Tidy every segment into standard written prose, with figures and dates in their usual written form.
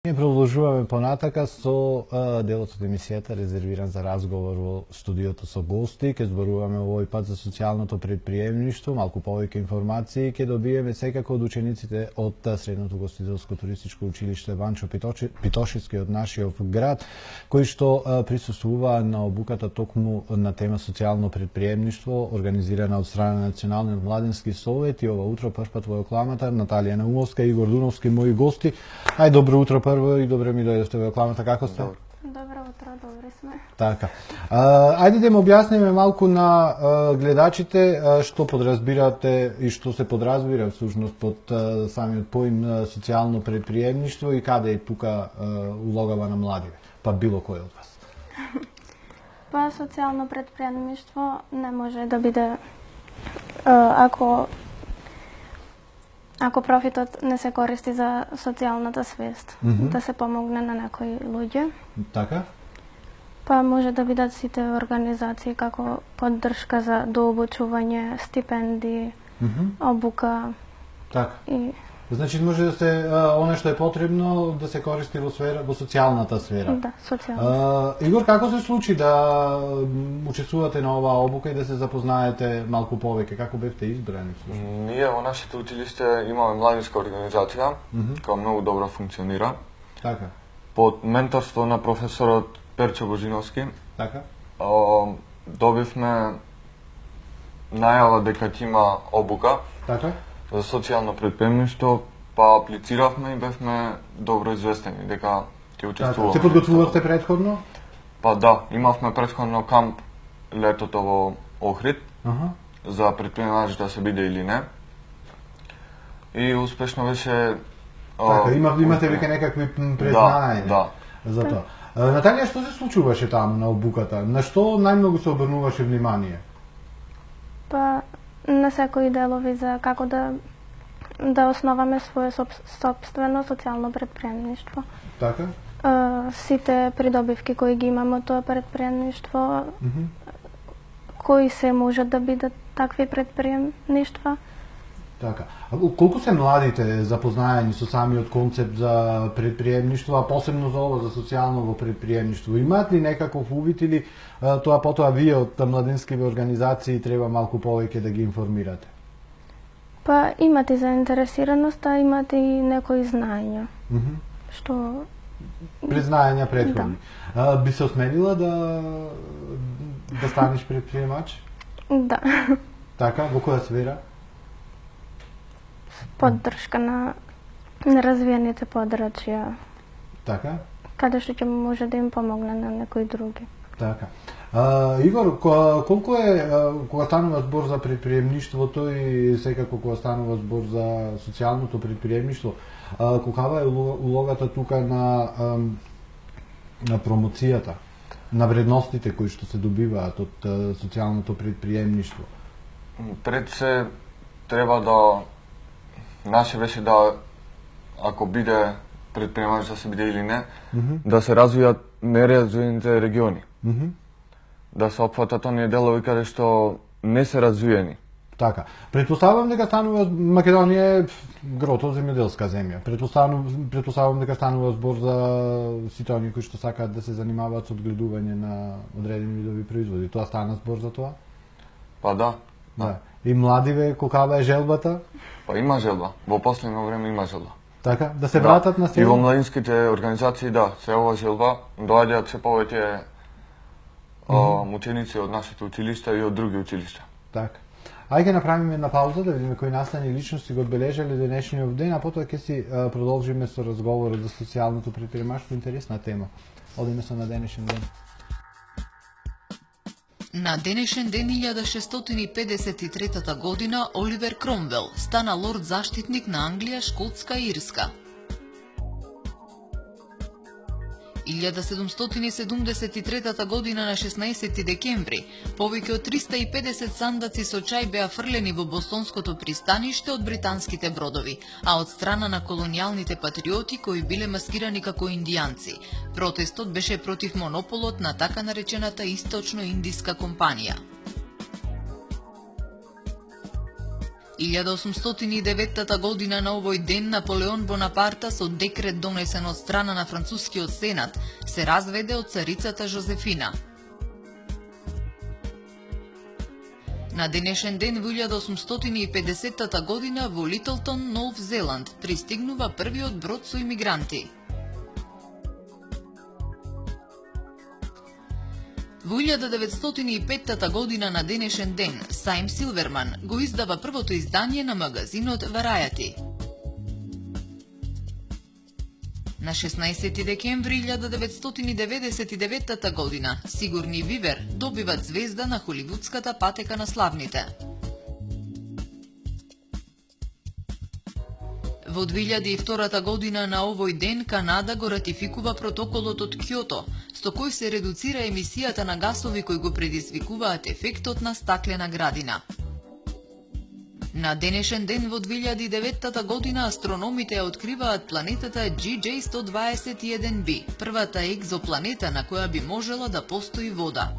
Ние продолжуваме понатака со делот од емисијата резервиран за разговор во студиото со гости. Ке зборуваме овој пат за социјалното предприемништво, малку повеќе информации ке добиеме секако од учениците од Средното гостителско туристичко училиште Ванчо Питошевски од нашиот град, кои што присуствуваа на обуката токму на тема социјално предприемништво, организирана од страна на Националниот младински совет. И ова утро првпат во рекламата Наталија Наумовска и Игор Дуновски, мои гости. Ај, добро утро прво и добре ми дојдовте во рекламата, како сте? Добро утро, добри сме. Така. Ајде да им објасниме малку на гледачите што подразбирате и што се подразбира всушност под самиот поим социјално предприемништво и каде е тука улогава на младиве, па било кој од вас? Па социјално предприемништво не може да биде ако профитот не се користи за социјалната свест, да се помогне на некои луѓе. Така? Па може да бидат сите организации како поддршка за дообучување, стипендии, обука. Така. И Значи може да се оно што е потребно да се користи во социјалната сфера. да, социјално. Игор, како се случи да учествувате на оваа обука и да се запознаете малку повеќе? Како бевте избрани? Ние во нашето училиште имаме младинска организација, која многу добро функционира. Така. Под менторство на професорот Перчо Божиновски, Така. добивме најава дека ќе има обука Така. за социјално предприемништво, па аплициравме и бевме добро известени дека ќе учествуваме. Се подготвувавте предходно? Па да, имавме предходно камп летото во Охрид, за предприемач да се биде или не. И успешно беше... Така, имате веќе некакви признаења Да. за тоа. Наталија, што се случуваше таму на обуката? На што најмногу се обрнуваше внимание? Па на секои делови за како да основаме свое собствено социјално предприемништво. Така? Сите придобивки кои ги имаме од тоа предприемништво, кои се можат да бидат такви предприемништва. Така. А колку се младите запознаени со самиот концепт за предприемништво, а посебно за ова, за социјално предприемништво? Имаат ли некаков увид или тоа потоа вие од младинскиве организации треба малку повеќе да ги информирате? Па имат и заинтересираност, а имат и некои знаења. Што Признаења претходни. Би се осмелила да станеш предприемач? да, Така, во која сфера? поддршка на неразвиените подрачја, Така? каде што ќе може да им помогне на некои други. Така. Игор, колку е кога станува збор за предприемништвото и секако кога станува збор за социјалното предприемништво, колкава е улогата тука на промоцијата, на вредностите кои што се добиваат од социјалното предприемништво? Пред се треба да наше беше да ако биде предприемач да се биде или не, да се развијат неразвиените региони. Да се опфатат оние делови каде што не се развиени. Така. Предпоставувам дека станува Македонија е грото земјоделска земја. Предпоставувам дека станува збор за сите оние кои што сакаат да се занимаваат со одгледување на одредени видови производи. Тоа стана збор за тоа? Па да. И младиве, колкава е желбата? Па има желба. Во последно време има желба. Така, да се вратат на село? И во младинските организации, да, се ова желба. Доаѓаат се повеќе ученици од нашите училишта и од други училишта. Така. Ајде ќе направиме една пауза да видиме кои настани личности го одбележале денешниот ден, а потоа ќе си продолжиме со разговорот за социјалното предприемаштво. Интересна тема. Одиме со на денешен ден. На денешен ден 1653 година Оливер Кромвел стана лорд заштитник на Англија, Шкотска и Ирска. 1773 година на 16 декември повеќе од 350 сандаци со чај беа фрлени во бостонското пристаниште од британските бродови, а од страна на колонијалните патриоти кои биле маскирани како индијанци. Протестот беше против монополот на така наречената Источно-индиска компанија. 1809 година на овој ден Наполеон Бонапарта со декрет донесен од страна на францускиот сенат се разведе од царицата Жозефина. На денешен ден во 1850 година во Литлтон, Нов Зеланд, пристигнува првиот брод со имигранти. Во 1905 година на денешен ден Саим Силверман го издава првото издание на магазинот Variety. На 16 декември 1999 година Сигурни Вивер добиват звезда на холивудската патека на славните. Во 2002 година на овој ден Канада го ратификува протоколот од Кјото, со кој се редуцира емисијата на гасови кои го предизвикуваат ефектот на стаклена градина. На денешен ден во 2009 година астрономите ја откриваат планетата GJ121b, првата екзопланета на која би можела да постои вода.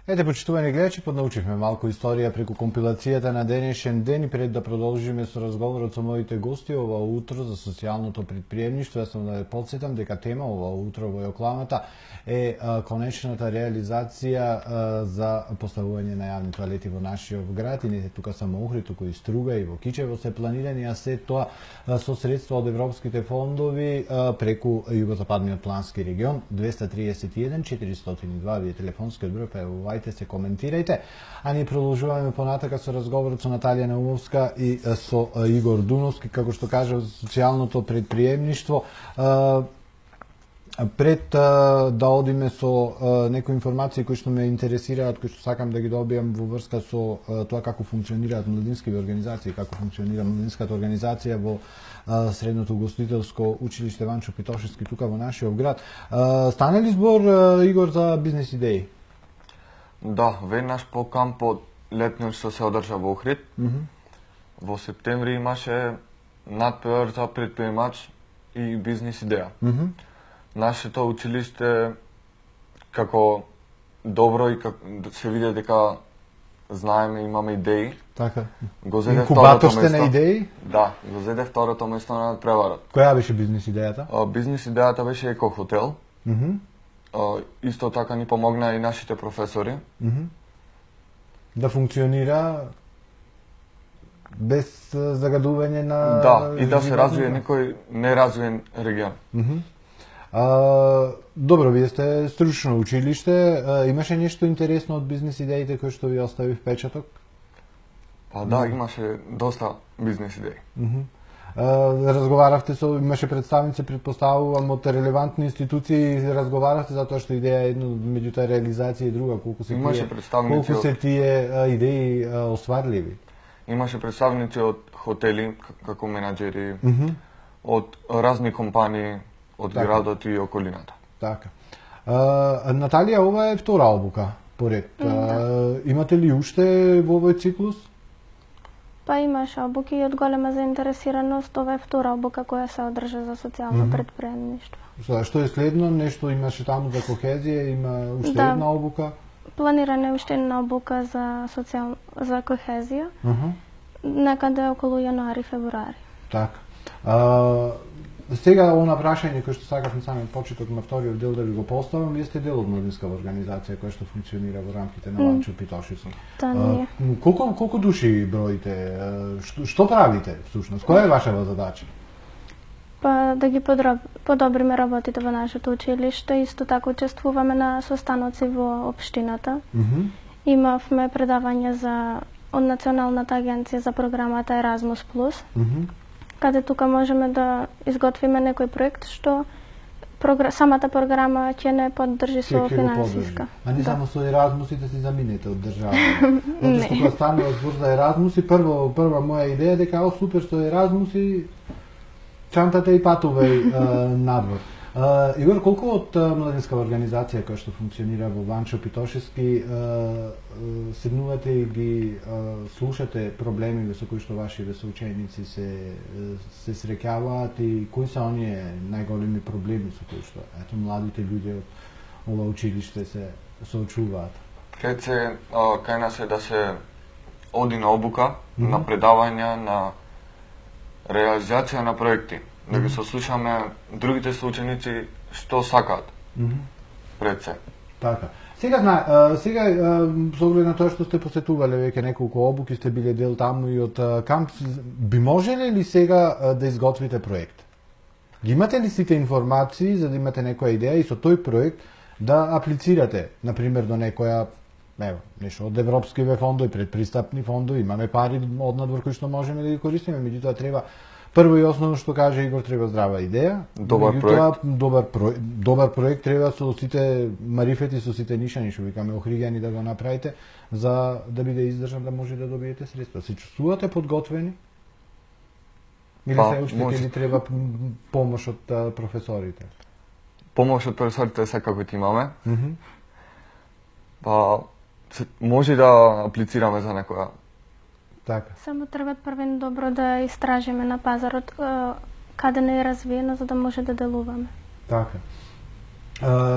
Ете, почитувани гледачи, поднаучивме малку историја преку компилацијата на денешен ден и пред да продолжиме со разговорот со моите гости ова утро за социјалното предприемништво, јас сум да ве потсетам дека тема ова утро во Јокламата е конечната реализација за поставување на јавни тоалети во нашиот град и не тука само Охрид, туку и Струга и во Кичево се планирани, а се тоа со средства од европските фондови преку југозападниот плански регион 231 402 вие телефонскиот број, па јавувајте се, коментирајте. А ние продолжуваме понатака со разговорот со Наталија Наумовска и со Игор Дуновски, како што кажа, за социјалното предприемништво. Пред да одиме со некои информации кои што ме интересираат, кои што сакам да ги добијам во врска со тоа како функционираат младински организации, како функционира младинската организација во Средното гостителско училиште Ванчо Питошевски тука во нашиот град. Стане ли збор, Игор, за бизнес идеи? Да, веднаш по кампот летниот што се одржа во Охрид. Во септември имаше надпревар за предприемач и бизнес идеја. Нашето училиште, како добро и се види дека знаеме, имаме идеи. Така. Го зеде инкубатор второто сте на место. идеи? Да, го зеде второто место на надпреварот. Која беше бизнес идејата? Бизнес идејата беше екохотел. Исто така ни помогна и нашите професори. Да функционира без загадување на... Да, и да се развие некој неразвиен регион. Добро, вие сте стручно училиште. Имаше нешто интересно од бизнес идеите кои што ви остави впечаток? Па да, имаше доста бизнес идеи. Разговаравте со, имаше представници, предпоставувам, од релевантни институции, разговаравте за тоа што идеја е едно, меѓутоа реализација и друга, колку се тие идеи остварливи? Имаше представници од хотели, како менаџери, од разни компании, од градот и околината. Така. Наталија, ова е втора обука поред. Имате ли уште во овој циклус? Па имаше обуки и од голема заинтересираност. Ова е втора обука која се одржа за социјално предприемништво. Што е следно? Нешто имаше таму за кохезија, има уште една обука? Планирана е уште една обука за за кохезија. Некаде околу јануари-февруари. Така. Сега она прашање кој што сакав на самиот почеток на вториот дел да ви го поставам, вие сте дел од младинска организација која што функционира во рамките на Ванчо Питошевски. Колку души броите? Што правите всушност? Која е вашава задача? Па да ги подобриме работите во нашето училиште, исто така учествуваме на состаноци во општината. Имавме предавање од Националната агенција за програмата Erasmus+, каде тука можеме да изготвиме некој проект што самата програма ќе не поддржи со финансиска. А не само со Еразмус и да си заминете од државата. Затоа што кога станува збор за Еразмус и прва моја идеја дека супер што Еразмус и чантата и патувај надвор. Игор, колку од младинска организација која што функционира во Ванчо Питошевски седнувате и ги слушате проблеми со кои што вашите соученици се среќаваат и кои се оние најголеми проблеми со кои што младите луѓе од ова училиште се соочуваат? Пред се кај нас е да се оди на обука, на предавања, на реализација на проекти, да ги сослушаме другите соученици што сакаат. Пред се. Така. Сега со оглед на тоа што сте посетувале веќе неколку обуки, сте биле дел таму и од камп, би можеле ли сега да изготвите проект? Ги имате ли сите информации за да имате некоја идеја и со тој проект да аплицирате, например, до некоја нешто од европскиве фондови, предпристапни фондови, имаме пари однадвор кои што можеме да ги користиме, меѓутоа треба прво и основно што каже Игор, треба здрава идеја, добар проект треба со сите марифети, со сите нишани, што викаме охригани да го направите, за да биде издржан да може да добиете средства. Се чувствувате подготвени? Или се уште ќе ви треба помош од професорите? Помош од професорите секако ќе имаме. Може да аплицираме за некоја. Така. Само треба првен добро да истражиме на пазарот каде не е развиено за да може да делуваме. Така.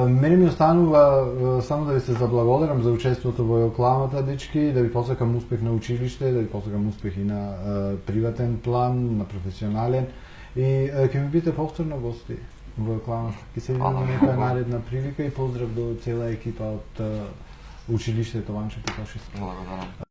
Мене ми останува само да ви се заблагодарам за учеството во Јокламата, дечки, да ви посакам успех на училиште, да ви посакам успех и на приватен план, на професионален и ќе ми бидете повторно гости во Јокламата. Ќе се видиме на некоја наредна прилика и поздрав до цела екипа од училиштето Ванчо Питошевски. Благодарам.